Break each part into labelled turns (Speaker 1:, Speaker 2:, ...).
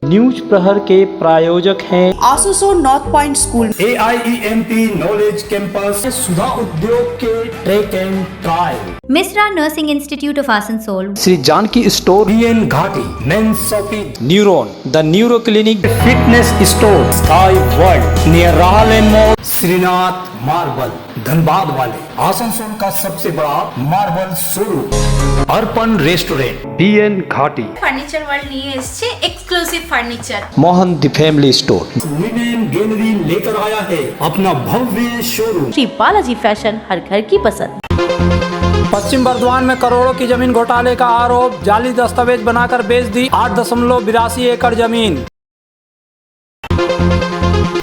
Speaker 1: News Prahar के प्रायोजक हैं
Speaker 2: आसोसो north point school,
Speaker 3: AIEMP knowledge campus, Sudha Udyog के track and trial,
Speaker 4: Mishra nursing institute of Asansol,
Speaker 1: Shri Janki store,
Speaker 3: BN Ghati, men's shopping,
Speaker 1: neuron the neuro clinic,
Speaker 3: fitness store, sky world near Rahal mall, Shrinath marble, Dhanbad वाले, आसनसोल का सबसे बड़ा marble showroom, Arpan restaurant, BN Ghati,
Speaker 5: furniture world নিয়ে এসেছে exclusive furniture.
Speaker 1: Mohan the family store,
Speaker 3: women gallery लेकर आया है अपना भव्य शोरूम।
Speaker 6: श्री बालाजी फैशन, हर घर की पसंद।
Speaker 7: पश्चिम बर्धमान में करोड़ों की जमीन घोटाले का आरोप, जाली दस्तावेज बनाकर बेच दी 8.82 एकड़ जमीन।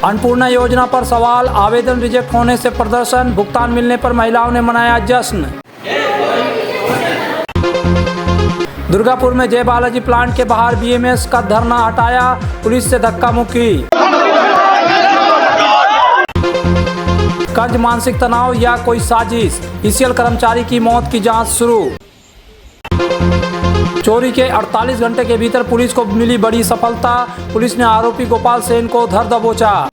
Speaker 7: अन्नपूर्णा योजना पर सवाल, आवेदन रिजेक्ट होने से प्रदर्शन, भुगतान मिलने पर महिलाओं ने मनाया जश्न। दुर्गापुर में जय बालाजी प्लांट के बाहर BMS का धरना हटाया, पुलिस से धक्का मुक्की। कर्ज मानसिक तनाव या कोई साजिश, ECL कर्मचारी की मौत की जांच शुरू। चोरी के 48 घंटे के भीतर पुलिस को मिली बड़ी सफलता, पुलिस ने आरोपी गोपाल सेन को धर दबोचा।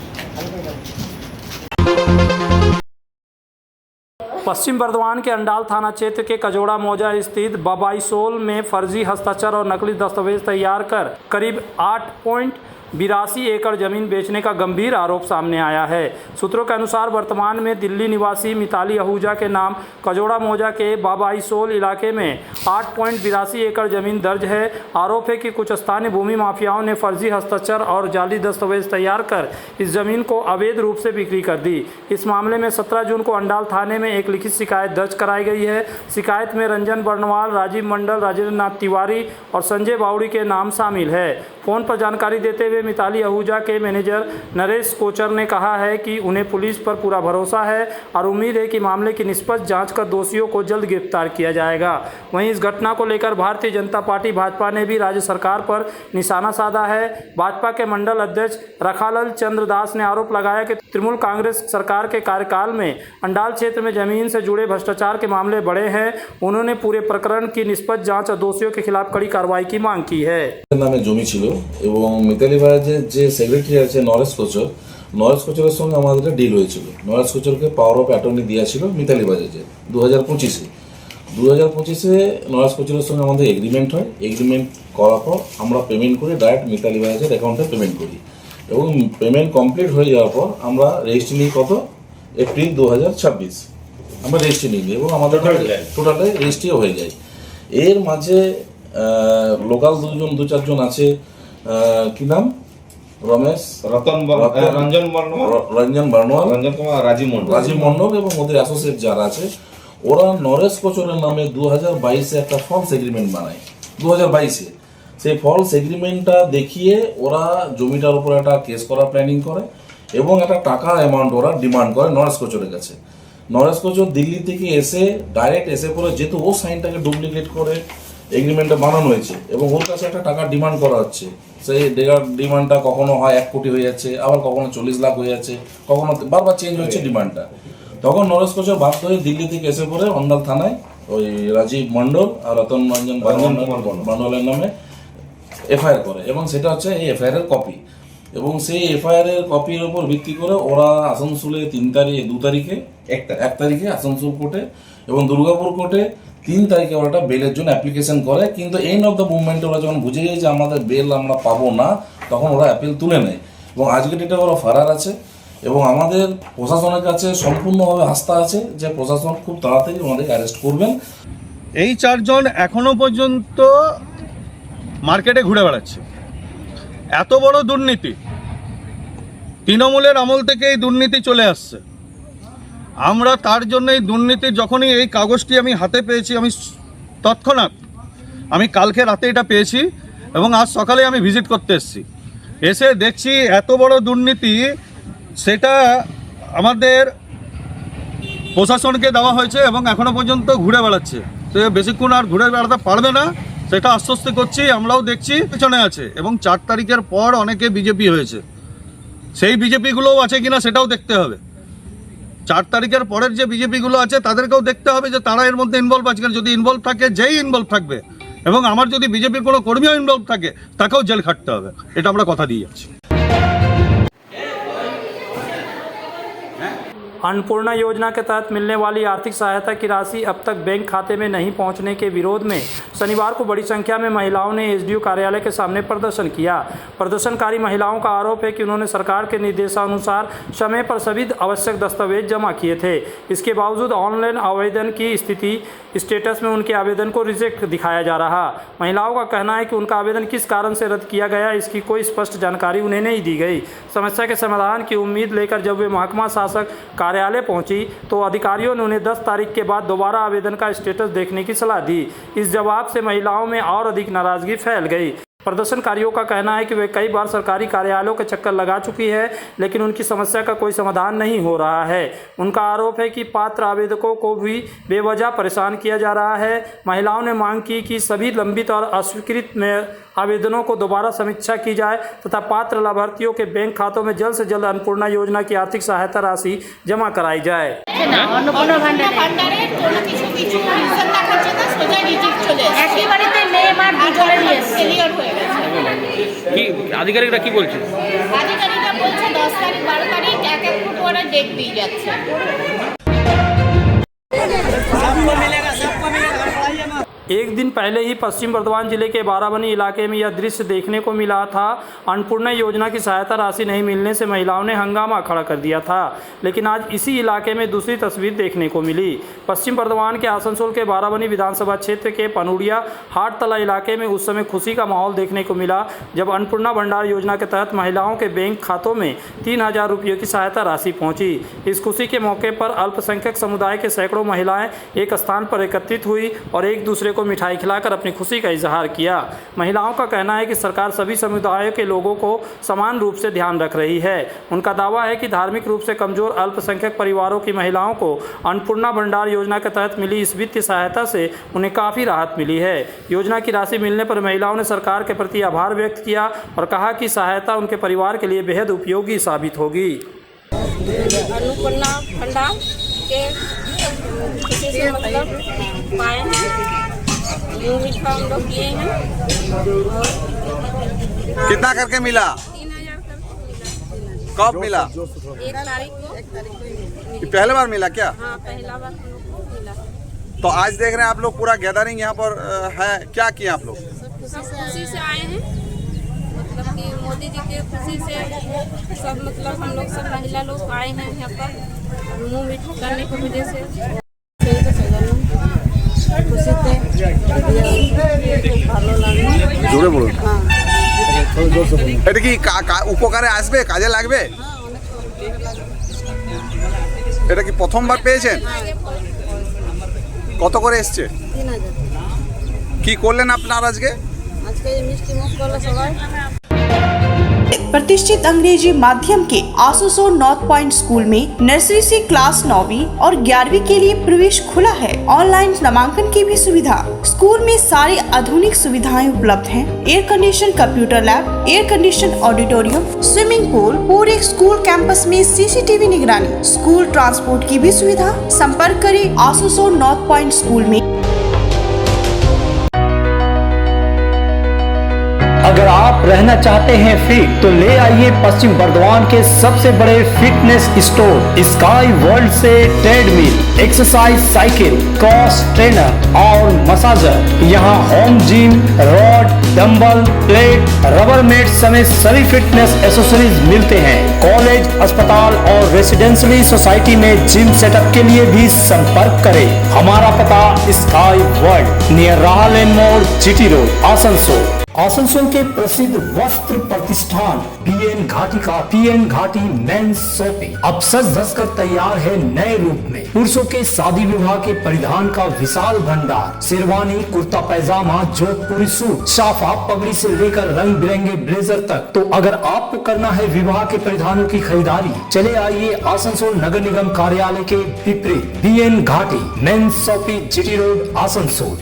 Speaker 7: पश्चिम बर्धमान के अंडाल थाना क्षेत्र के कजोड़ा मौजा स्थित बबाईसोल में फर्जी हस्ताक्षर और नकली दस्तावेज तैयार कर करीब 8.82 एकड़ जमीन बेचने का गंभीर आरोप सामने आया है। सूत्रों के अनुसार वर्तमान में दिल्ली निवासी मिताली आहूजा के नाम कजोड़ा मौजा के बबाईसोल इलाके में 8.82 एकड़ जमीन दर्ज है। आरोप है कि कुछ स्थानीय भूमि माफियाओं ने फर्जी हस्ताक्षर और जाली दस्तावेज तैयार कर इस जमीन को अवैध रूप से बिक्री कर दी। इस मामले में 17 जून को अंडाल थाने में एक लिखित शिकायत दर्ज कराई गई है। शिकायत में रंजन बर्नवाल, राजीव मंडल, राजेंद्र नाथ तिवारी और संजय बावड़ी के नाम शामिल है। फोन पर जानकारी देते हुए मिताली आहूजा के मैनेजर नरेश कोचर ने कहा है कि उन्हें पुलिस पर पूरा भरोसा है और उम्मीद है कि मामले की निष्पक्ष जांच कर दोषियों को जल्द गिरफ्तार किया जाएगा। वहीं इस घटना को लेकर भारतीय जनता पार्टी भाजपा ने भी राज्य सरकार पर निशाना साधा है। भाजपा के मंडल अध्यक्ष रखालाल चंद्र दास ने आरोप लगाया कि तृणमूल कांग्रेस सरकार के कार्यकाल में अंडाल क्षेत्र में जमीन से जुड़े भ्रष्टाचार के मामले बढ़े हैं। उन्होंने पूरे प्रकरण की निष्पक्ष जाँच और दोषियों के खिलाफ कड़ी कार्रवाई की मांग की है।
Speaker 8: জমি ছিল এবং মিতালি বাজাজের যে সেক্রেটারি আছে নরেশ কোচরের সঙ্গে আমাদের একটা ডিল হয়েছিল। নরেশ কোচরকে পাওয়ার অফ অ্যাটর্নি দেওয়া ছিল মিতালি বাজাজে 2025-এ নরেশ কোচরের সঙ্গে আমাদের এগ্রিমেন্ট হয়। এগ্রিমেন্ট করার পর আমরা পেমেন্ট করি, ডাইরেক্ট মিতালি বাজাজের অ্যাকাউন্টে পেমেন্ট করি এবং পেমেন্ট কমপ্লিট হয়ে যাওয়ার পর আমরা রেজিস্ট্রি নিই কত এপ্রিল 2026 আমরা রেজিস্ট্রি নিই এবং আমাদের টোটালে রেজিস্ট্রিও হয়ে যায়। এর মাঝে লোকাল দু চারজন আছে, কি নাম, রমেশ, রঞ্জন বর্ণওয়াল, রাজীব মন্ডল এবং ওদের অ্যাসোসিয়েট যারা আছে, ওরা নরেশ কোচরের নামে 2022-এ একটা ফলস এগ্রিমেন্ট বানায়। 2022-এ সেই ফলস এগ্রিমেন্টটা দেখিয়ে ওরা জমিটার উপর একটা কেস করার প্ল্যানিং করে এবং একটা টাকা অ্যামাউন্ট ওরা ডিমান্ড করে নরেশ কোচরের কাছে। নরেশ কোচর দিল্লি থেকে এসে ডাইরেক্ট এসে পরে যেহেতু ও সাইনটাকে ডুপ্লিকেট করে এগ্রিমেন্টটা বানানো হয়েছে এবং ওর কাছে একটা টাকা ডিমান্ড করা হচ্ছে। সেই ডিমান্ডটা কখনো হয় 1 কোটি হয়ে যাচ্ছে, আবার কখনো 40 লাখ হয়ে যাচ্ছে, কখনো বারবার চেঞ্জ হচ্ছে ডিমান্ডটা। তখন নরেশ কোচর বাধ্য হয়ে দিল্লি থেকে এসে পরে অন্ডাল থানায় ওই রাজীব মন্ডল আর রতন রঞ্জন বর্ণওয়ালের নামে FIR করে এবং সেটা হচ্ছে এই FIR এর কপি এবং সেই FIR এর কপির উপর ভিত্তি করে ওরা আসানসোলে 2 তারিখে 1 তারিখে আসানসোল কোর্টে এবং দুর্গাপুর কোর্টে 3 তারিখে ওরা একটা বেলের জন্য অ্যাপ্লিকেশন করে। কিন্তু এন্ড অফ দ্য মুভমেন্টে ওরা যখন বুঝে যায় যে আমাদের বেল আমরা পাবো না, তখন ওরা অ্যাপিল তুলে নেয় এবং আজকে ডেটে ওরা ফারার আছে এবং আমাদের প্রশাসনের কাছে সম্পূর্ণভাবে আস্থা আছে যে প্রশাসন খুব তাড়াতাড়ি ওনাদেরকে অ্যারেস্ট করবেন।
Speaker 9: এই 4 জন এখনো পর্যন্ত মার্কেটে ঘুরে বেড়াচ্ছে। এত বড় দুর্নীতি তৃণমূলের আমল থেকে এই দুর্নীতি চলে আসছে। আমরা তার জন্য এই দুর্নীতি যখনই এই কাগজটি আমি হাতে পেয়েছি, আমি তৎক্ষণাৎ আমি কালকে রাতে এটা পেয়েছি এবং আজ সকালে আমি ভিজিট করতে এসেছি। এসে দেখছি এত বড় দুর্নীতি, সেটা আমাদের প্রশাসনকে দেওয়া হয়েছে এবং এখনো পর্যন্ত ঘুরে বেড়াচ্ছে। তো বেশিক্ষণ আর ঘুরে বেড়াতে পারবে না, সেটা আশ্বস্ত করছি। আমরাও দেখছি পেছনে আছে এবং 4 তারিখের পর অনেকে বিজেপি হয়েছে, সেই বিজেপিগুলোও আছে কিনা সেটাও দেখতে হবে। 4 তারিখের পরের যে বিজেপিগুলো আছে তাদেরকেও দেখতে হবে যে তারা এর মধ্যে ইনভলভ আছে কিনা। যদি ইনভলভ থাকে, যেই ইনভলভ থাকবে এবং আমার যদি বিজেপির কোনো কর্মীও ইনভলভ থাকে তাকেও জেল খাটতে হবে, এটা আমরা কথা দিয়ে যাচ্ছি।
Speaker 7: अन्नपूर्णा योजना के तहत मिलने वाली आर्थिक सहायता की राशि अब तक बैंक खाते में नहीं पहुंचने के विरोध में शनिवार को बड़ी संख्या में महिलाओं ने एसडीओ कार्यालय के सामने प्रदर्शन किया। प्रदर्शनकारी महिलाओं का आरोप है कि उन्होंने सरकार के निर्देशानुसार समय पर सभी आवश्यक दस्तावेज जमा किए थे। इसके बावजूद ऑनलाइन आवेदन की स्टेटस में उनके आवेदन को रिजेक्ट दिखाया जा रहा। महिलाओं का कहना है कि उनका आवेदन किस कारण से रद्द किया गया, इसकी कोई स्पष्ट जानकारी उन्हें नहीं दी गई। समस्या के समाधान की उम्मीद लेकर जब वे महकमा शासक कार्यालय पहुंची तो अधिकारियों ने उन्हें 10 तारीख के बाद दोबारा आवेदन का स्टेटस देखने की सलाह दी। इस जवाब से महिलाओं में और अधिक नाराजगी फैल गई। प्रदर्शनकारियों का कहना है कि वे कई बार सरकारी कार्यालयों के चक्कर लगा चुकी है, लेकिन उनकी समस्या का कोई समाधान नहीं हो रहा है। उनका आरोप है कि पात्र आवेदकों को भी बेवजह परेशान किया जा रहा है। महिलाओं ने मांग की कि सभी लंबित और अस्वीकृत में आवेदनों को दोबारा समीक्षा की जाए तथा पात्र लाभार्थियों के बैंक खातों में जल्द से जल्द अन्नपूर्णा योजना की आर्थिक सहायता राशि जमा कराई जाए।
Speaker 10: আধিকারিকরা কি বলছে?
Speaker 5: আধিকারিকরা বলছে 10 তারিখ 12 তারিখ এক এক ফুট করে ডেট দিয়ে যাচ্ছে।
Speaker 7: एक दिन पहले ही पश्चिम बर्धमान जिले के बाराबनी इलाके में यह दृश्य देखने को मिला था। अन्नपूर्णा योजना की सहायता राशि नहीं मिलने से महिलाओं ने हंगामा खड़ा कर दिया था, लेकिन आज इसी इलाके में दूसरी तस्वीर देखने को मिली। पश्चिम बर्धमान के आसनसोल के बाराबनी विधानसभा क्षेत्र के पनुड़िया हाटतला इलाके में उस समय खुशी का माहौल देखने को मिला जब अन्नपूर्णा भंडार योजना के तहत महिलाओं के बैंक खातों में 3000 रुपये की सहायता राशि पहुंची। इस खुशी के मौके पर अल्पसंख्यक समुदाय के सैकड़ों महिलाएं एक स्थान पर एकत्रित हुई और एक दूसरे को मिठाई खिलाकर अपनी खुशी का इजहार किया। महिलाओं का कहना है कि सरकार सभी समुदायों के लोगों को समान रूप से ध्यान रख रही है। उनका दावा है कि धार्मिक रूप से कमजोर अल्पसंख्यक परिवारों की महिलाओं को अन्नपूर्णा भंडार योजना के तहत मिली इस वित्तीय सहायता से उन्हें काफ़ी राहत मिली है। योजना की राशि मिलने पर महिलाओं ने सरकार के प्रति आभार व्यक्त किया और कहा कि सहायता उनके परिवार के लिए बेहद उपयोगी साबित होगी।
Speaker 5: अन्नपूर्णा भंडार के किसी से मतलब पाए हैं, मीठा हम लोग किए हैं।
Speaker 11: कितना करके मिला?
Speaker 5: 3000 करके मिला।
Speaker 11: कब मिला?
Speaker 5: 1 तारीख को।
Speaker 11: पहले बार मिला क्या?
Speaker 5: हाँ, पहला बार हम लोग को मिला।
Speaker 11: तो आज देख रहे हैं आप लोग पूरा गैदरिंग यहाँ पर है, क्या किए आप लोग?
Speaker 5: सब खुशी से आए हैं, मतलब कि मोदी जी के खुशी से सब, मतलब हम लोग सब महिला लोग आए हैं यहाँ पर मुँह मीठा करने की वजह से।
Speaker 11: জোরে বলুন। এটা কি উপকারে আসবে, কাজে লাগবে? এটা কি প্রথমবার পেয়েছেন? কত করে এসছে?
Speaker 5: 3000।
Speaker 11: কি করলেন আপনার আজকে?
Speaker 5: আজকে মিষ্টি মুখ করলো সবাই।
Speaker 2: प्रतिष्ठित अंग्रेजी माध्यम के आसनसोल नॉर्थ पॉइंट स्कूल में नर्सरी से क्लास 9वीं और 11वीं के लिए प्रवेश खुला है। ऑनलाइन नामांकन की भी सुविधा। स्कूल में सारी आधुनिक सुविधाएं उपलब्ध हैं। Air condition computer lab, air condition auditorium, swimming pool, पूरे स्कूल कैंपस में सीसीटीवी निगरानी, स्कूल ट्रांसपोर्ट की भी सुविधा। संपर्क करें आसनसोल नॉर्थ पॉइंट स्कूल में।
Speaker 3: अगर आप रहना चाहते हैं फिट तो ले आइए पश्चिम बर्धमान के सबसे बड़े फिटनेस स्टोर स्काई वर्ल्ड से treadmill, exercise cycle, cross trainer और मसाजर। यहाँ home gym, rod, dumbbell, plate, rubber mat समेत सभी फिटनेस एसेसरीज मिलते हैं। कॉलेज, अस्पताल और रेसिडेंशियली सोसाइटी में जिम सेटअप के लिए भी संपर्क करें। हमारा पता स्काई वर्ल्ड नियर राहलेन मोड़, जीटी रोड, आसनसोल। आसनसोल के प्रसिद्ध वस्त्र प्रतिष्ठान पीएन घाटी का पीएन घाटी मेंस शॉपिंग अब सज धज कर तैयार है नए रूप में। पुरुषों के शादी विवाह के परिधान का विशाल भंडार, शेरवानी, कुर्ता पैजामा, जोधपुरी सूट, साफा, पगड़ी से लेकर रंग बिरंगे ब्लेजर तक। तो अगर आपको करना है विवाह के परिधानों की खरीदारी, चले आइए आसनसोल नगर निगम कार्यालय के विपरीत PN Ghati men's shopping, GT road, Asansol.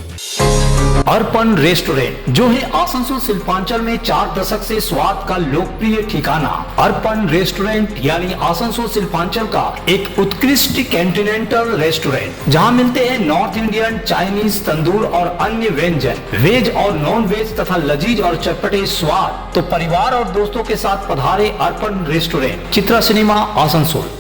Speaker 3: Arpan restaurant, जो है आसनसोल शिल्पांचल में 4 दशक से स्वाद का लोकप्रिय ठिकाना। अर्पण रेस्टोरेंट यानी आसनसोल शिल्पांचल का एक उत्कृष्ट कॉन्टिनेंटल रेस्टोरेंट, जहां मिलते हैं नॉर्थ इंडियन, चाइनीज, तंदूर और अन्य व्यंजन, वेज और नॉन वेज तथा लजीज और चटपटे स्वाद। तो परिवार और दोस्तों के साथ पधारे अर्पण रेस्टोरेंट, चित्रा सिनेमा, आसनसोल।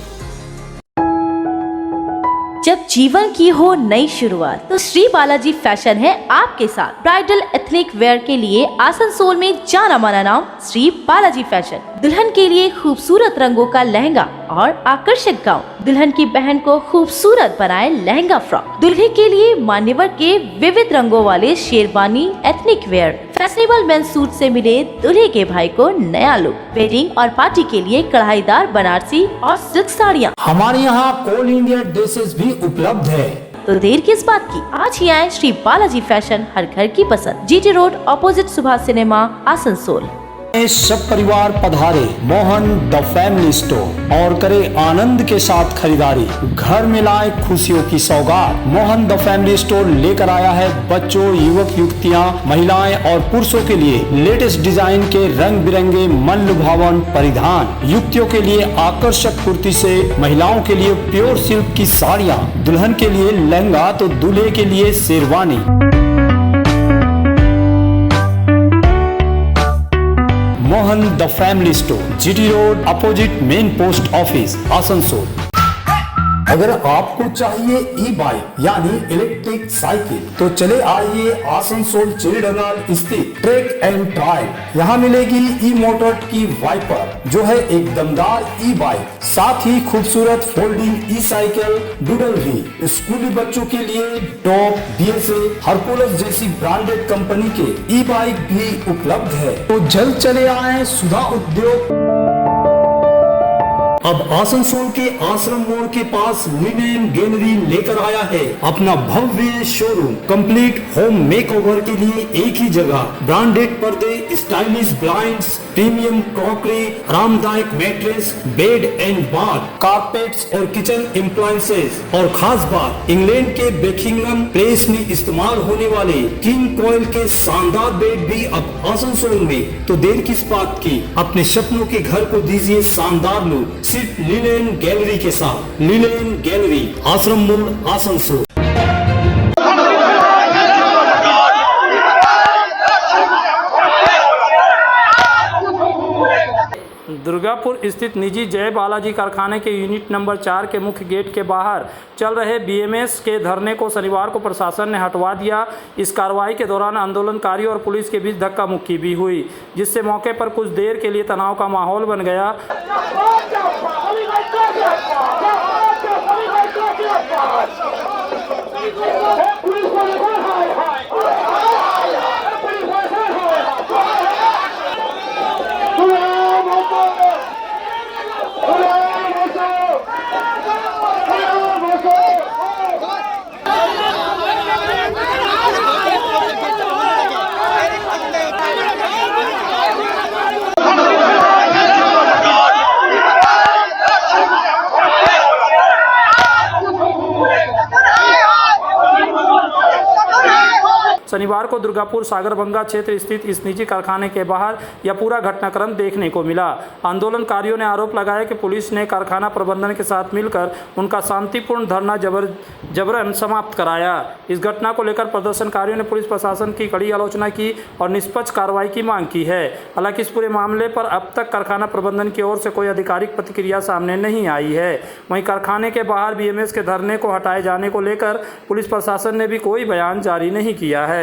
Speaker 6: जब जीवन की हो नई शुरुआत तो श्री बालाजी फैशन है आपके साथ। ब्राइडल एथनिक वेयर के लिए आसनसोल में जाना माना नाम श्री बालाजी फैशन। दुल्हन के लिए खूबसूरत रंगों का लहंगा और आकर्षक गाउन, दुल्हन की बहन को खूबसूरत बनाए लहंगा फ्रॉक, दुल्हे के लिए मान्यवर के विविध रंगों वाले sherwani ethnic wear, fashionable men's suit से मिले दूल्हे के भाई को नया लुक, वेडिंग और पार्टी के लिए कढ़ाईदार बनारसी और सिल्क साड़ियाँ।
Speaker 3: हमारे यहाँ ऑल इंडिया ड्रेसेस भी उपलब्ध है।
Speaker 6: तो देर किस बात की, आज ही आए श्री बालाजी फैशन, हर घर की पसंद, GT road opposite Subhash cinema, Asansol.
Speaker 3: सब परिवार पधारे मोहन द फैमिली स्टोर और करे आनंद के साथ खरीदारी, घर में लाए खुशियों की सौगात। मोहन द फैमिली स्टोर लेकर आया है बच्चों, युवक युवतियां, महिलाएं और पुरुषों के लिए लेटेस्ट डिजाइन के रंग बिरंगे मन लुभावन परिधान, युवतियों के लिए आकर्षक कुर्ती से, महिलाओं के लिए प्योर सिल्क की साड़ियाँ, दुल्हन के लिए लहंगा तो दूल्हे के लिए sherwani. Mohan the family store, GT road opposite main post office, Asansol. अगर आपको चाहिए ई बाइक यानी इलेक्ट्रिक साइकिल तो चले आइए आसनसोल चिड़डनाल स्थित ट्रैक एंड ट्रायल। यहाँ मिलेगी ई मोटर की वाइपर, जो है एक दमदार ई बाइक, साथ ही खूबसूरत फोल्डिंग ई साइकिल डूडल भी। स्कूली बच्चों के लिए टॉप, डीएसए, हरकुलस जैसी ब्रांडेड कंपनी के ई बाइक भी उपलब्ध है। तो जल्द चले आए सुधा उद्योग। अब आसनसोल के आश्रम मोड़ के पास लिनेन गैलरी लेकर आया है अपना भव्य शोरूम। कंप्लीट होम मेकओवर के लिए एक ही जगह, ब्रांडेड पर्दे, स्टाइलिश ब्लाइंड्स, प्रीमियम क्रॉकरी, आरामदायक mattress, bed and bath, carpets और किचन एप्लायंसेस। और खास बात, इंग्लैंड के बेकिंगम प्लेस में इस्तेमाल होने वाले किंग कॉइल के शानदार बेड भी अब आसनसोल में। तो देर किस बात की, अपने सपनों के घर को दीजिए शानदार लुक सिर्फ लिनेन गैलरी के साथ। लिनेन गैलरी, आश्रम मोड़, आसनसोल।
Speaker 7: दुर्गापुर स्थित निजी जय बालाजी कारखाने के यूनिट नंबर 4 के मुख्य गेट के बाहर चल रहे बीएमएस के धरने को शनिवार को प्रशासन ने हटवा दिया। इस कार्रवाई के दौरान आंदोलनकारियों और पुलिस के बीच धक्का मुक्की भी हुई, जिससे मौके पर कुछ देर के लिए तनाव का माहौल बन गया। शनिवार को दुर्गापुर सागरभंगा क्षेत्र स्थित इस निजी कारखाने के बाहर यह पूरा घटनाक्रम देखने को मिला। आंदोलनकारियों ने आरोप लगाया कि पुलिस ने कारखाना प्रबंधन के साथ मिलकर उनका शांतिपूर्ण धरना जबरन समाप्त कराया। इस घटना को लेकर प्रदर्शनकारियों ने पुलिस प्रशासन की कड़ी आलोचना की और निष्पक्ष कार्रवाई की मांग की है। हालांकि इस पूरे मामले पर अब तक कारखाना प्रबंधन की ओर से कोई आधिकारिक प्रतिक्रिया सामने नहीं आई है। वहीं कारखाने के बाहर बीएमएस के धरने को हटाए जाने को लेकर पुलिस प्रशासन ने भी कोई बयान जारी नहीं किया है।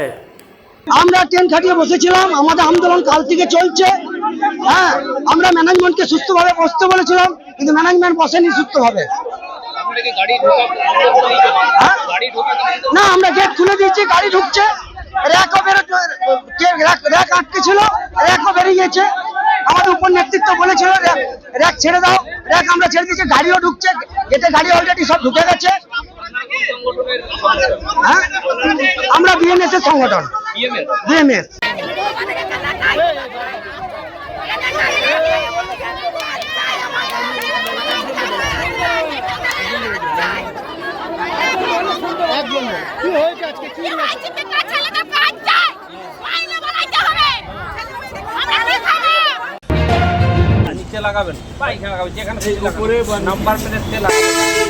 Speaker 12: আমরা ট্রেন খাটিয়ে বসেছিলাম, আমাদের আন্দোলন কাল থেকে চলছে। হ্যাঁ, আমরা ম্যানেজমেন্টকে সুস্থভাবে বসতে বলেছিলাম, কিন্তু ম্যানেজমেন্ট বসেনি সুস্থভাবে। না, আমরা গেট খুলে দিয়েছি, গাড়ি ঢুকছে, র্যাকও র্যাক আটকে ছিল, র্যাকও বেরিয়ে গেছে। আমাদের উপর নেতৃত্ব বলেছিল র্যাক ছেড়ে দাও, র্যাক আমরা ছেড়ে দিয়েছি, গাড়িও ঢুকছে, গেটে গাড়ি অলরেডি সব ঢুকে গেছে। হ্যাঁ, আমরা বিএমএস এর সংগঠন, বিএমএস।
Speaker 10: নিচে লাগাবেন বা এখানে লাগাবেন, যেখানে উপরে নাম্বার প্লেটে লাগাবেন,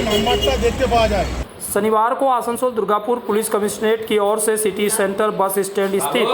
Speaker 9: নাম্বারটা দেখতে পাওয়া যায়।
Speaker 7: शनिवार को आसनसोल दुर्गापुर पुलिस कमिश्नरेट की ओर से सिटी सेंटर बस स्टैंड स्थित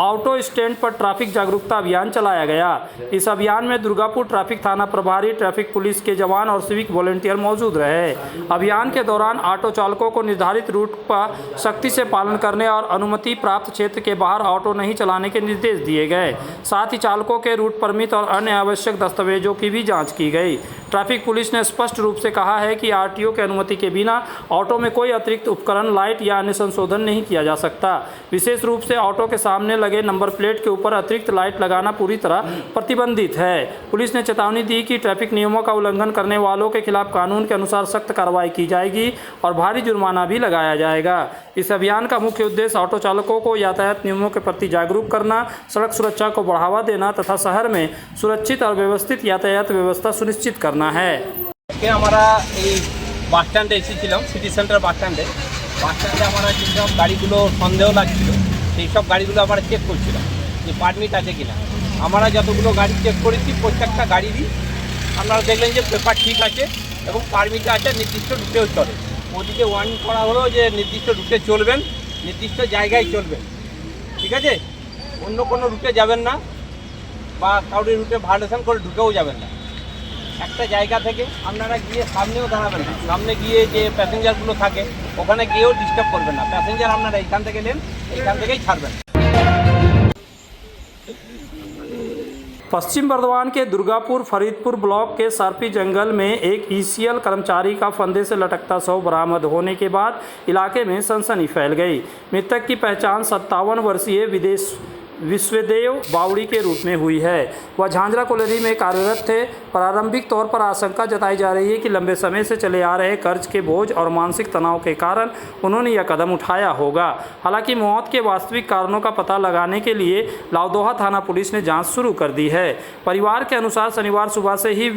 Speaker 7: ऑटो स्टैंड पर ट्रैफिक जागरूकता अभियान चलाया गया। इस अभियान में दुर्गापुर ट्रैफिक थाना प्रभारी, ट्रैफिक पुलिस के जवान और सिविक वॉलंटियर मौजूद रहे। अभियान के दौरान ऑटो चालकों को निर्धारित रूट का सख्ती से पालन करने और अनुमति प्राप्त क्षेत्र के बाहर ऑटो नहीं चलाने के निर्देश दिए गए। साथ ही चालकों के रूट परमिट और अन्य आवश्यक दस्तावेजों की भी जाँच की गई। ट्रैफिक पुलिस ने स्पष्ट रूप से कहा है कि आरटीओ की अनुमति के बिना ऑटो में कोई अतिरिक्त उपकरण, लाइट या अन्य संशोधन नहीं किया जा सकता। विशेष रूप से ऑटो के सामने लगे नंबर प्लेट के ऊपर अतिरिक्त लाइट लगाना पूरी तरह प्रतिबंधित है। पुलिस ने चेतावनी दी कि ट्रैफिक नियमों का उल्लंघन करने वालों के खिलाफ कानून के अनुसार सख्त कार्रवाई की जाएगी और भारी जुर्माना भी लगाया जाएगा। इस अभियान का मुख्य उद्देश्य ऑटो चालकों को यातायात नियमों के प्रति जागरूक करना, सड़क सुरक्षा को बढ़ावा देना तथा शहर में सुरक्षित और व्यवस्थित यातायात व्यवस्था सुनिश्चित करना है।
Speaker 10: আমরা এই বাস স্ট্যান্ডে এসেছিলাম, সিটি সেন্টার বাস স্ট্যান্ডে আমরা যেসব গাড়িগুলো সন্দেহ লাগছিল সেই সব গাড়িগুলো আমরা চেক করছিলাম যে পারমিট আছে কিনা। আমরা যতগুলো গাড়ি চেক করেছি প্রত্যেকটা গাড়িরই আপনারা দেখলেন যে পেপার ঠিক আছে এবং পারমিট আছে, নির্দিষ্ট রুটেও চলে। ওদিকে ওয়ার্নিং করা হলো যে নির্দিষ্ট রুটে চলবেন, নির্দিষ্ট জায়গায় চলবেন, ঠিক আছে, অন্য কোনো রুটে যাবেন না বা কাউরি রুটে ভায়োলেশন করে ঢুকেও যাবেন না। একটা জায়গা থেকে আপনারা গিয়ে সামনেও দাঁড়াবেন না, সামনে গিয়ে যে প্যাসেঞ্জারগুলো থাকে ওখানে গিয়েও ডিস্টার্ব করবেন না। প্যাসেঞ্জার আপনারা এইখান থেকে নেন, এইখান থেকেই ছাড়বেন।
Speaker 7: पश्चिम बर्धमान के दुर्गापुर फरीदपुर ब्लॉक के सारपी जंगल में एक ईसीएल कर्मचारी का फंदे से लटकता शव बरामद होने के बाद इलाके में सनसनी फैल गई। मृतक की पहचान 57 वर्षीय विश्वदेव बावड़ी के रूप में हुई है। वह झांझरा कॉलोनी में कार्यरत थे। प्रारंभिक तौर पर आशंका जताई जा रही है कि लंबे समय से चले आ रहे कर्ज के बोझ और मानसिक तनाव के कारण उन्होंने यह कदम उठाया होगा। हालांकि मौत के वास्तविक कारणों का पता लगाने के लिए लावदोहा थाना पुलिस ने जांच शुरू कर दी है। परिवार के अनुसार शनिवार सुबह से ही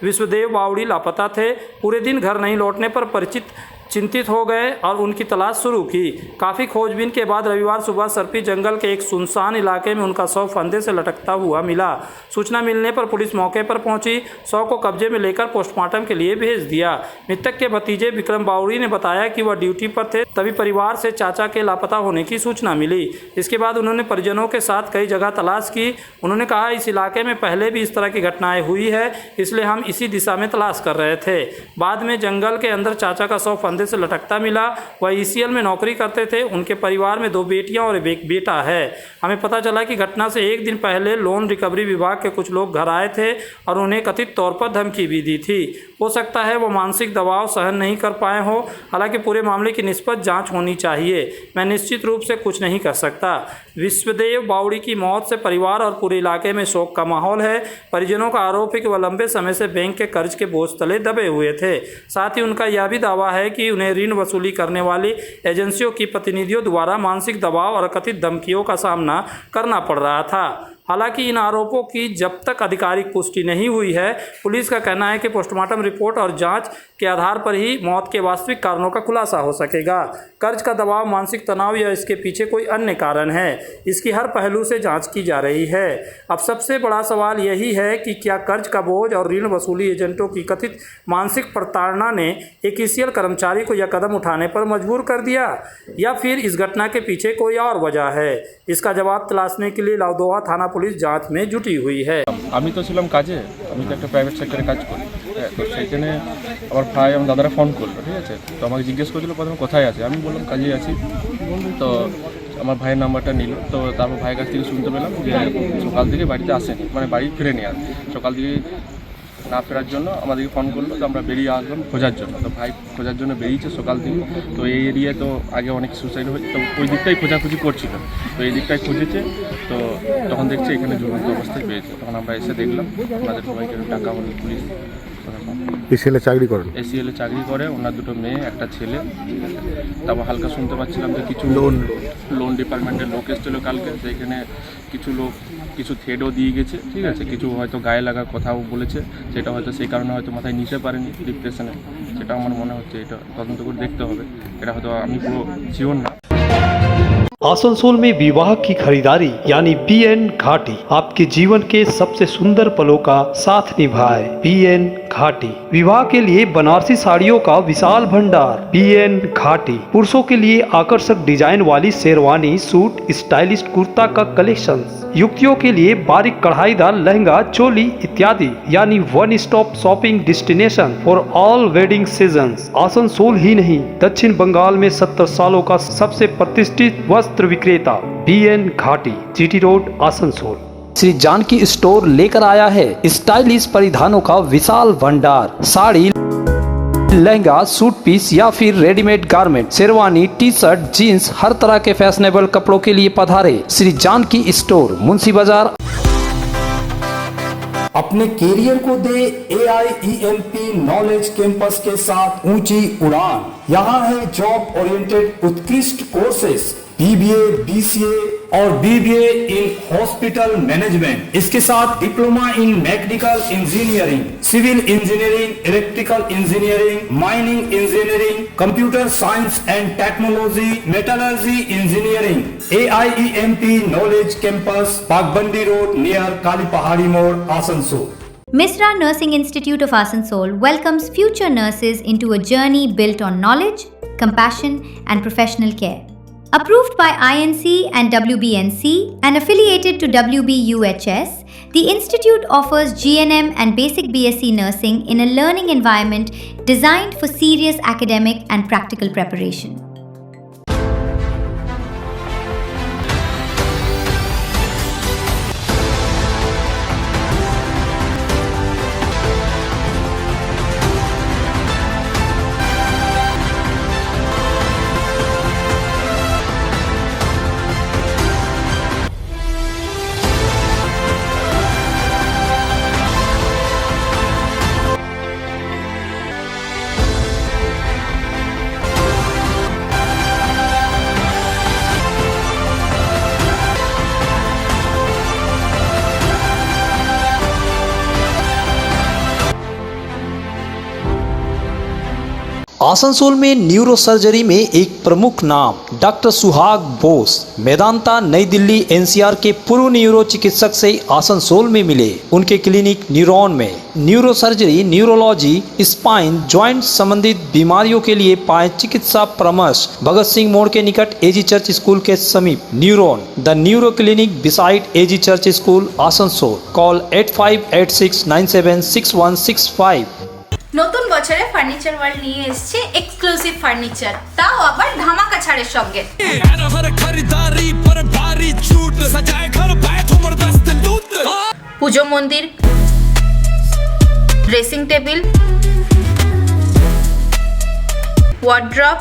Speaker 7: विश्वदेव बावड़ी लापता थे। पूरे दिन घर नहीं लौटने पर परिचित चिंतित हो गए और उनकी तलाश शुरू की। काफ़ी खोजबीन के बाद रविवार सुबह सरपी जंगल के एक सुनसान इलाके में उनका शव फंदे से लटकता हुआ मिला। सूचना मिलने पर पुलिस मौके पर पहुंची, शव को कब्जे में लेकर पोस्टमार्टम के लिए भेज दिया। मृतक के भतीजे विक्रम बावड़ी ने बताया कि वह ड्यूटी पर थे, तभी परिवार से चाचा के लापता होने की सूचना मिली। इसके बाद उन्होंने परिजनों के साथ कई जगह तलाश की। उन्होंने कहा, इस इलाके में पहले भी इस तरह की घटनाएं हुई है, इसलिए हम इसी दिशा में तलाश कर रहे थे। बाद में जंगल के अंदर चाचा का शव फंदे से लटकता मिला। वह ईसीएल में नौकरी करते थे। उनके परिवार में 2 बेटियां और एक बेटा है। हमें पता चला कि घटना से एक दिन पहले लोन रिकवरी विभाग के कुछ लोग घर आए थे और उन्हें कथित तौर पर धमकी भी दी थी। हो सकता है वो मानसिक दबाव सहन नहीं कर पाए हो। हालांकि पूरे मामले की निष्पक्ष जांच होनी चाहिए। मैं निश्चित रूप से कुछ नहीं कर सकता। विश्वदेव बावड़ी की मौत से परिवार और पूरे इलाके में शोक का माहौल है। परिजनों का आरोप है कि वह लंबे समय से बैंक के कर्ज के बोझ तले दबे हुए थे। साथ ही उनका यह भी दावा है कि उन्हें ऋण वसूली करने वाली एजेंसियों की प्रतिनिधियों द्वारा मानसिक दबाव और कथित धमकियों का सामना करना पड़ रहा था। हालांकि इन आरोपों की जब तक आधिकारिक पुष्टि नहीं हुई है, पुलिस का कहना है कि पोस्टमार्टम रिपोर्ट और जांच के आधार पर ही मौत के वास्तविक कारणों का खुलासा हो सकेगा। कर्ज का दबाव, मानसिक तनाव या इसके पीछे कोई अन्य कारण है, इसकी हर पहलू से जांच की जा रही है। अब सबसे बड़ा सवाल यही है कि क्या कर्ज का बोझ और ऋण वसूली एजेंटों की कथित मानसिक प्रताड़ना ने एक ईसीएल कर्मचारी को यह कदम उठाने पर मजबूर कर दिया, या फिर इस घटना के पीछे कोई और वजह है। इसका जवाब तलाशने के लिए लावदोहा थाना पुलिस जांच में जुटी हुई है।
Speaker 13: আমি তো ছিলাম কাজে, আমি তো একটা প্রাইভেট সেক্টরে কাজ করি, তো সেইখানে আমার ভাই আমার দাদারা ফোন করলো, ঠিক আছে, তো আমাকে জিজ্ঞেস করছিল প্রথমে কোথায় আছে, আমি বললাম কাজে আছি। তো আমার ভাইয়ের নাম্বারটা নিল, তো তারপর ভাইয়ের কাছ থেকে শুনতে পেলাম যে সকাল থেকে বাড়িতে আসেনি, মানে বাড়ি ফিরেনি। আর সকাল থেকে না ফেরার জন্য আমাদেরকে ফোন করলো, তো আমরা বেরিয়ে আসলাম খোঁজার জন্য। তো ভাই খোঁজার জন্য বেরিয়েছে সকাল থেকে। তো এই এরিয়ায় তো আগে অনেক সুসাইড হয়েছে, তো ওই দিকটাই খোঁজাখুঁজি করছিল। তো এই দিকটাই খুঁজেছে, তো তখন দেখছি এখানে ঝুলন্ত অবস্থায় পেয়েছে। তখন আমরা এসে দেখলাম, আমাদের সবাইকে টাকা হলো, পুলিশ থাকা।
Speaker 11: এসিএলে চাকরি করেন?
Speaker 13: এসিএলে চাকরি করে, ওনার দুটো মেয়ে একটা ছেলে, ঠিক আছে। তারপর হালকা শুনতে পাচ্ছিলাম যে কিছু লোন ডিপার্টমেন্টের লোক এসেছিল কালকে, সেখানে কিছু লোক কিছু থ্রেডও দিয়ে গেছে, ঠিক আছে। কিছু হয়তো গায়ে লাগার কথাও বলেছে, সেটা হয়তো সেই কারণে হয়তো মাথায় নিতে পারেনি ডিপ্রেশনে, সেটা আমার মনে হচ্ছে। এটা তদন্ত করে দেখতে হবে, এটা হয়তো আমি পুরো জীবন না।
Speaker 1: आसनसोल में विवाह की खरीदारी यानी BN घाटी आपके जीवन के सबसे सुंदर पलों का साथ निभाए। BN घाटी विवाह के लिए बनारसी साड़ियों का विशाल भंडार। BN घाटी पुरुषों के लिए आकर्षक डिजाइन वाली शेरवानी, सूट, स्टाइलिश कुर्ता का कलेक्शन, युवतियों के लिए बारीक कढ़ाईदार लहंगा, चोली इत्यादि, यानी one stop shopping destination for all wedding seasons. Asansol ही नहीं, दक्षिण बंगाल में 70 सालों का सबसे प्रतिष्ठित वस्त्र विक्रेता BN Ghati, GT road, Asansol. Shri Janki store लेकर आया है स्टाइलिश परिधानों का विशाल भंडार। साड़ी, लहंगा, सूट पीस या फिर readymade garment, sherwani, T shirt, jeans, हर तरह के फैशनेबल कपड़ों के लिए पधारे श्री जानकी स्टोर, मुंशी बाजार।
Speaker 3: अपने कैरियर को दे AIEMP नॉलेज कैंपस के साथ ऊंची उड़ान। यहाँ है जॉब ओरिएंटेड उत्कृष्ट कोर्सेस, BBA, BCA और BBA इन हॉस्पिटल मैनेजमेंट। इसके साथ diploma in mechanical engineering, civil engineering, electrical engineering, mining engineering, computer science and technology, metallurgy engineering. AIEMP knowledge campus, Bagbandi road near Kali Pahari मोड़, Asansol.
Speaker 4: Misra Nursing Institute of Asansol welcomes future nurses into a journey built on knowledge, compassion, and professional care. Approved by INC and WBNC and affiliated to WBUHS, the institute offers GNM and basic BSc nursing in a learning environment designed for serious academic and practical preparation.
Speaker 1: Asansol में neuro surgery में एक प्रमुख नाम doctor सुहाग बोस, मेदांता, नई Delhi NCR के पूर्व neuro चिकित्सक से आसनसोल में मिले। उनके क्लिनिक न्यूरॉन में neuro surgery, neurology, spine, joint संबंधित बीमारियों के लिए पाए चिकित्सा परामर्श। भगत सिंह मोड़ के निकट AG चर्च स्कूल के समीप neuron, the neuro clinic beside AG church school, Asansol. Call 8586976165।
Speaker 14: নতুন বছরে ফার্নিচার ওয়ার্ল্ড নিয়ে এসেছে এক্সক্লুসিভ ফার্নিচার, তাও আবার ধামাকা ছাড়ের সঙ্গে। পুজো মন্দির, ড্রেসিং টেবিল, ওয়ার্ড্রপ,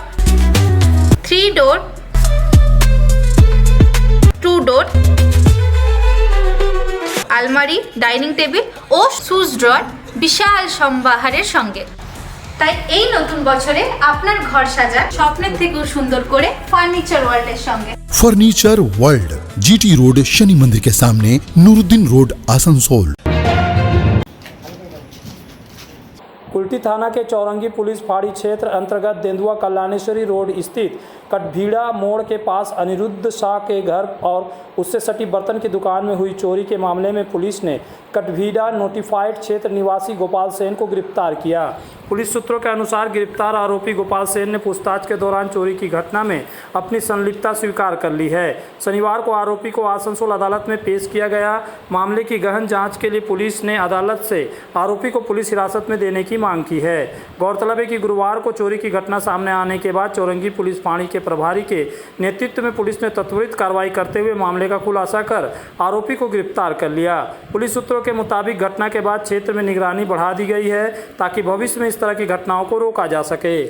Speaker 14: 3 ডোর, 2 ডোর, আলমারি, ডাইনিং টেবিল ও শুজ ড্রয়ার বিশাল সম্ভারের সঙ্গে। তাই এই নতুন বছরে আপনার ঘর সাজান স্বপ্নের থেকেও সুন্দর করে ফার্নিচার ওয়ার্ল্ডের সঙ্গে।
Speaker 15: Furniture world, GT road, Shani मंदिर के सामने, नूरुद्दीन रोड, आसनसोल।
Speaker 7: कुल्टी थाना के चौरंगी पुलिस फाड़ी क्षेत्र अंतर्गत तेंदुआ कल्याणेश्वरी रोड स्थित कटभीड़ा मोड़ के पास अनिरुद्ध शाह के घर और उससे सटी बर्तन की दुकान में हुई चोरी के मामले में पुलिस ने कटभीड़ा नोटिफाइड क्षेत्र निवासी गोपाल सेन को गिरफ्तार किया। पुलिस सूत्रों के अनुसार गिरफ्तार आरोपी गोपाल सेन ने पूछताछ के दौरान चोरी की घटना में अपनी संलिप्तता स्वीकार कर ली है। शनिवार को आरोपी को आसनसोल अदालत में पेश किया गया। मामले की गहन जांच के लिए पुलिस ने अदालत से आरोपी को पुलिस हिरासत में देने की मांग की है। गौरतलब है कि गुरुवार को चोरी की घटना सामने आने के बाद चौरंगी पुलिस फाड़ी के प्रभारी के नेतृत्व में पुलिस ने त्वरित कार्रवाई करते हुए मामले का खुलासा कर आरोपी को गिरफ्तार कर लिया। पुलिस सूत्रों के मुताबिक घटना के बाद क्षेत्र में निगरानी बढ़ा दी गई है ताकि भविष्य में इस तरह की घटनाओं को रोका जा सके।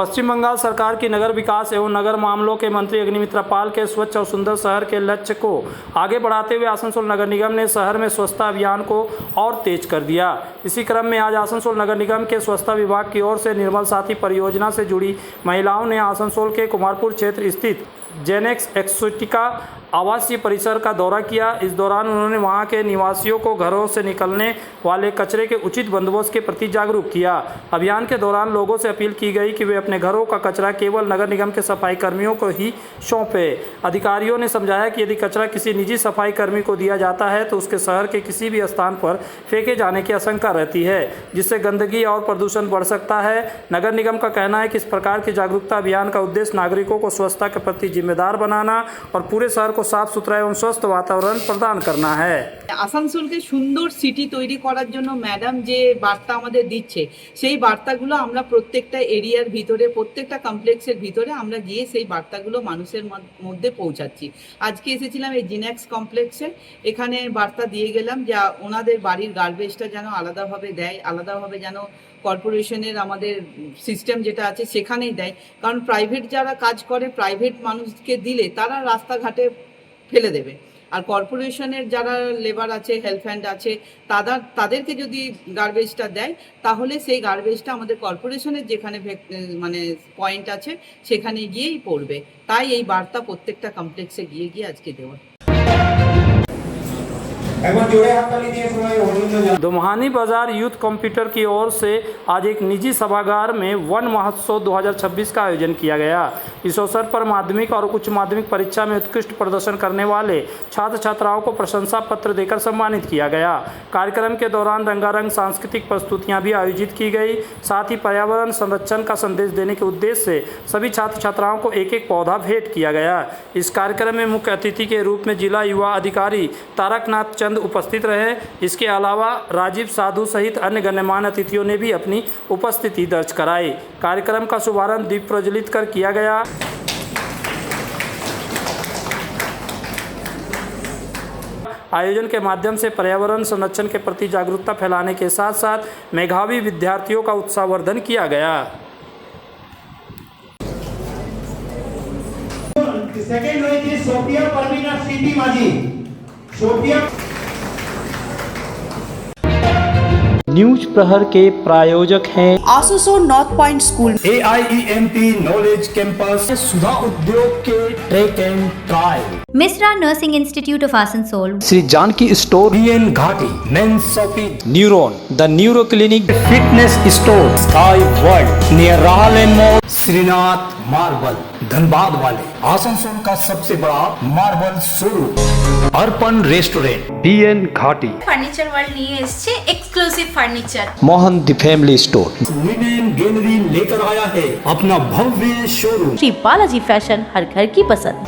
Speaker 7: पश्चिम बंगाल सरकार की नगर विकास एवं नगर मामलों के मंत्री अग्निमित्रा पाल के स्वच्छ और सुंदर शहर के लक्ष्य को आगे बढ़ाते हुए आसनसोल नगर निगम ने शहर में स्वच्छता अभियान को और तेज कर दिया। इसी क्रम में आज आसनसोल नगर निगम के स्वच्छता विभाग की ओर से निर्मल साथी परियोजना से जुड़ी महिलाओं ने आसनसोल के कुमारपुर क्षेत्र स्थित जेनेक्स एक्सोटिका आवासीय परिसर का दौरा किया। इस दौरान उन्होंने वहां के निवासियों को घरों से निकलने वाले कचरे के उचित बंदोबस्त के प्रति जागरूक किया। अभियान के दौरान लोगों से अपील की गई कि वे अपने घरों का कचरा केवल नगर निगम के सफाई कर्मियों को ही सौंपें। अधिकारियों ने समझाया कि यदि कचरा किसी निजी सफाई कर्मी को दिया जाता है तो उसके शहर के किसी भी स्थान पर फेंके जाने की आशंका रहती है, जिससे गंदगी और प्रदूषण बढ़ सकता है। नगर निगम का कहना है कि इस प्रकार के जागरूकता अभियान का उद्देश्य नागरिकों को स्वच्छता के प्रति जिम्मेदार बनाना और पूरे शहर को साफ सुथरा एवं स्वस्थ वातावरण प्रदान करना है।
Speaker 16: আসানসোলকে সুন্দর সিটি তৈরি করার জন্য ম্যাডাম যে বার্তা আমাদের দিচ্ছে সেই বার্তাগুলো আমরা প্রত্যেকটা এরিয়ার ভিতরে প্রত্যেকটা কমপ্লেক্সের ভিতরে আমরা গিয়ে সেই বার্তাগুলো মানুষের মধ্যে পৌঁছাচ্ছি। আজকে এসেছিলাম এই জিনেক্স কমপ্লেক্সে, এখানে বার্তা দিয়ে গেলাম যে ওনাদের বাড়ির গার্বেজটা যেন আলাদাভাবে দেয়, আলাদাভাবে যেন কর্পোরেশনের আমাদের সিস্টেম যেটা আছে সেখানেই দেয়। কারণ প্রাইভেট যারা কাজ করে প্রাইভেট মানুষকে দিলে তারা রাস্তাঘাটে ফেলে দেবে, আর কর্পোরেশনের যারা লেবার আছে হেলথ হ্যান্ড আছে তাদেরকে যদি গার্বেজটা দেয় তাহলে সেই গার্বেজটা আমাদের কর্পোরেশনের যেখানে মানে পয়েন্ট আছে সেখানে গিয়েই পড়বে। তাই এই বার্তা প্রত্যেকটা কমপ্লেক্সে গিয়ে গিয়ে আজকে দেওয়া।
Speaker 7: दुम्हानी बाजार यूथ कंप्यूटर की ओर से आज एक निजी सभागार में वन महोत्सव 2026 का आयोजन किया गया। इस अवसर पर माध्यमिक और उच्च माध्यमिक परीक्षा में उत्कृष्ट प्रदर्शन करने वाले छात्र छात्राओं को प्रशंसा पत्र देकर सम्मानित किया गया। कार्यक्रम के दौरान रंगारंग सांस्कृतिक प्रस्तुतियां भी आयोजित की गई। साथ ही पर्यावरण संरक्षण का संदेश देने के उद्देश्य से सभी छात्र छात्राओं को एक एक पौधा भेंट किया गया। इस कार्यक्रम में मुख्य अतिथि के रूप में जिला युवा अधिकारी तारकनाथ चंद उपस्थित रहे। इसके अलावा राजीव साधु सहित अन्य गण्यमान्य अतिथियों ने भी अपनी उपस्थिति दर्ज कराई। कार्यक्रम का शुभारंभ दीप प्रज्वलित कर किया गया। आयोजन के माध्यम से पर्यावरण संरक्षण के प्रति जागरूकता फैलाने के साथ साथ मेधावी विद्यार्थियों का उत्साहवर्धन किया गया।
Speaker 17: सेकंड रही सोफिया परवीना सिटी माजी सोफिया।
Speaker 3: न्यूज प्रहर के प्रायोजक हैं
Speaker 2: Asansol north point school,
Speaker 3: AIEMP knowledge campus, Sudha Udyog के track and trial,
Speaker 4: Misra Nursing Institute of Asansol,
Speaker 3: Shri Janki store, BN Ghati, men's shopping, neuron, the neuro clinic, fitness store, sky world near राहलेन मॉल, श्रीनाथ मार्बल धनबाद वाले आसनसोल का सबसे बड़ा marble showroom, Arpan restaurant,
Speaker 1: BN Ghati,
Speaker 14: furniture world নিয়ে এসেছে exclusive furniture.
Speaker 3: Mohan the family store, women gallery लेकर आया है अपना भव्य शोरूम।
Speaker 6: श्री बालाजी फैशन, हर घर की पसंद।